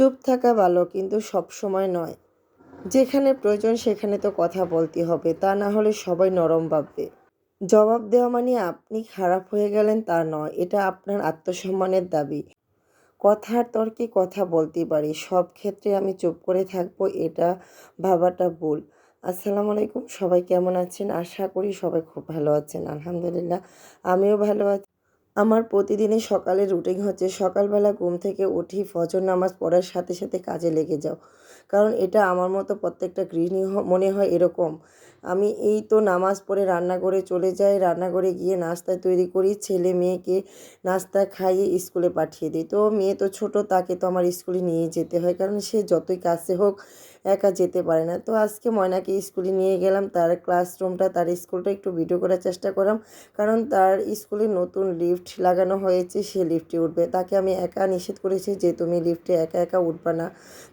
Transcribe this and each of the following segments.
চুপ থাকা ভালো, কিন্তু সব সময় নয়। যেখানে প্রয়োজন সেখানে তো কথা বলতে হবে, তা না হলে সবাই নরম ভাববে। জবাব দেওয়া মানে আপনি খারাপ হয়ে গেলেন তা নয়, এটা আপনার আত্মসম্মানের দাবি। কথার তর্কে কথা বলতে পারি, সব ক্ষেত্রে আমি চুপ করে থাকবো এটা ভাবাটা ভুল। আসসালামু আলাইকুম, সবাই কেমন আছেন? আশা করি সবাই খুব ভালো আছেন। আলহামদুলিল্লাহ, আমিও ভালো আছি। আমার প্রতিদিনের সকালের রুটিন হচ্ছে সকালবেলা ঘুম থেকে উঠি, ফজর নামাজ পড়ার সাথে সাথে কাজে লেগে যাও। কারণ এটা আমার মতো প্রত্যেকটা গৃহিণী মনে হয় এরকম। আমি এই তো নামাজ পড়ে রান্নাঘরে চলে যাই, রান্নাঘরে গিয়ে নাস্তা তৈরি করি, ছেলে মেয়েকে নাস্তা খাইয়ে স্কুলে পাঠিয়ে দিই। তো মেয়ে তো ছোট, তাকে তো আমার স্কুলে নিয়ে যেতে হয়, কারণ সে যতই কাছে হোক একা যেতে পারে না। তো আজকে ময়নাকে স্কুলে নিয়ে গেলাম, তার ক্লাসরুমটা, তার স্কুলটা একটু ভিডিও করার চেষ্টা করলাম। কারণ তার স্কুলে নতুন লিফট লাগানো হয়েছে, সে লিফটে উঠবে। তাকে আমি একা নিষেধ করেছি যে তুমি লিফটে একা একা উঠবা না।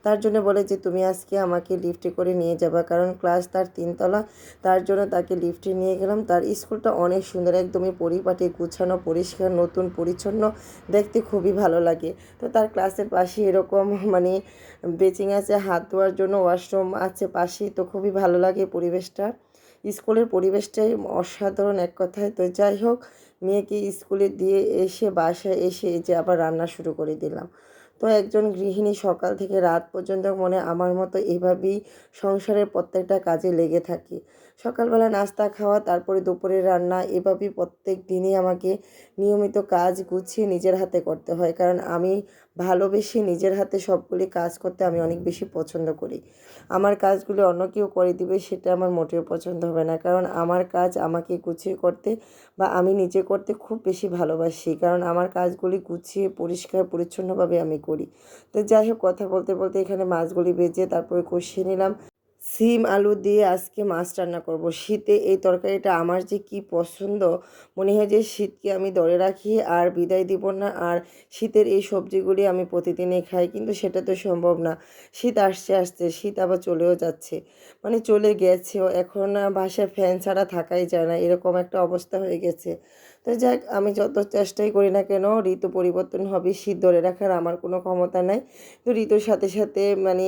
তার জন্য বলে যে তুমি আজকে আমাকে লিফটে করে নিয়ে যাবা, কারণ ক্লাস তার 3 তলা। তার জন্য তাকে লিফটে নিয়ে গেলাম। তার স্কুলটা অনেক সুন্দর, একদমই পরিপাটি গুছানো, পরিষ্কার, নতুন পরিচ্ছন্ন, দেখতে খুবই ভালো লাগে। তো তার ক্লাসের পাশে এরকম মানে বেচিং আছে, হাত ধোয়ার জন্য ওয়াশরুম আছে পাশেই। তো খুবই ভালো লাগে পরিবেশটা। স্কুলের পরিবেশটাই অসাধারণ এক কথায়। তো যাই হোক, মেয়েকে স্কুলে দিয়ে এসে বাসায় এসে এই যে আবার রান্না শুরু করে দিলাম। তো একজন গৃহিণী সকাল থেকে রাত পর্যন্ত মনে আমার মতো এভাবেই সংসারের প্রত্যেকটা কাজে লেগে থাকি। সকালবেলা নাস্তা খাওয়া, তারপরে দুপুরে রান্না, এভাবেই প্রত্যেক দিনই আমাকে নিয়মিত কাজ গুছিয়ে নিজের হাতে করতে হয়। কারণ আমি ভালোবেসে নিজের হাতে সবগুলি কাজ করতে আমি অনেক বেশি পছন্দ করি। আমার কাজগুলি অন্য কেউ করে দিবে সেটা আমার মোটেও পছন্দ হবে না। কারণ আমার কাজ আমাকে গুছিয়ে করতে বা আমি নিজে করতে খুব বেশি ভালোবাসি। কারণ আমার কাজগুলি গুছিয়ে পরিষ্কার পরিচ্ছন্নভাবে আমি করি। তো যাই হোক, কথা বলতে বলতে এখানে মাছগুলি ভেজে তারপরে কষিয়ে নিলাম। সিম আলু দিয়ে আজকে মাছ রান্না করব। শীতে এই তরকারিটা আমার যে কি পছন্দ, মনে হয় যে শীতকে আমি ধরে রাখি আর বিদায় দিব না, আর শীতের এই সবজিগুলি আমি প্রতিদিনই খাই। কিন্তু সেটা তো সম্ভব না। শীত আসছে আসছে, শীত আবার চলেও যাচ্ছে, মানে চলে গেছেও। এখন বাসায় ফ্যান ছাড়া থাকাই যায় না, এরকম একটা অবস্থা হয়ে গেছে। তো যাক, আমি যত চেষ্টাই করি না কেন, ঋতু পরিবর্তন হবে, শীত ধরে রাখার আমার কোনো ক্ষমতা নাই। তো ঋতুর সাথে সাথে মানে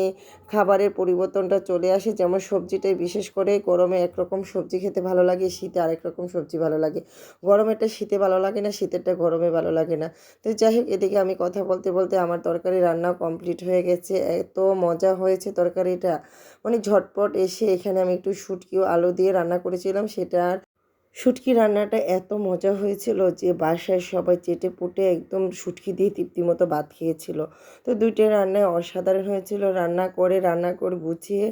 খাবারের পরিবর্তনটা চলে আসে। যেমন সবজিটাই, বিশেষ করে গরমে একরকম সবজি খেতে ভালো লাগে, শীতে আরেক রকম সবজি ভালো লাগে। গরমেরটা শীতে ভালো লাগে না, শীতেরটা গরমে ভালো লাগে না। তো যাই হোক, এদিকে আমি কথা বলতে বলতে আমার তরকারি রান্না কমপ্লিট হয়ে গেছে। এত মজা হয়েছে তরকারিটা, মানে ঝটপট এসে এখানে আমি একটু শুটকি ও আলু দিয়ে রান্না করেছিলাম সেটা। শুটকি রান্নাটা এত মজা হয়েছিল যে বাসায় সবাই চেটেপুটে একদম শুটকি দিয়ে তৃপ্তিমতো ভাত খেয়েছিল। তো দুইটা রান্নায় অসাধারণ হয়েছিল। রান্না করে গুছিয়ে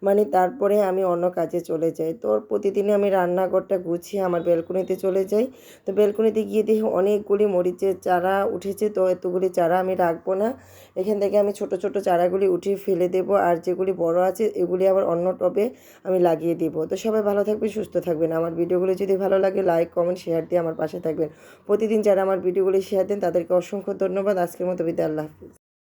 মানে তারপরে আমি অন্য কাজে চলে যাই। তো প্রতিদিনই আমি রান্নাঘরটা গুছিয়ে আমার ব্যালকনিতে চলে যাই। তো ব্যালকনিতে গিয়ে দেখি অনেকগুলি মরিচের চারা উঠেছে। তো এতগুলি চারা আমি রাখবো না, এখান থেকে আমি ছোট ছোট চারাগুলি উঠিয়ে ফেলে দেবো, আর যেগুলি বড় আছে এগুলি আবার অন্য টবে আমি লাগিয়ে দেবো। তো সবাই ভালো থাকবেন, সুস্থ থাকবেন। আমার ভিডিওগুলো যদি ভালো লাগে লাইক কমেন্ট শেয়ার দিয়ে আমার পাশে থাকবেন। প্রতিদিন যারা আমার ভিডিওগুলি শেয়ার দেন তাদেরকে অসংখ্য ধন্যবাদ। আজকের মতো বিদায়, আল্লাহ হাফিজ।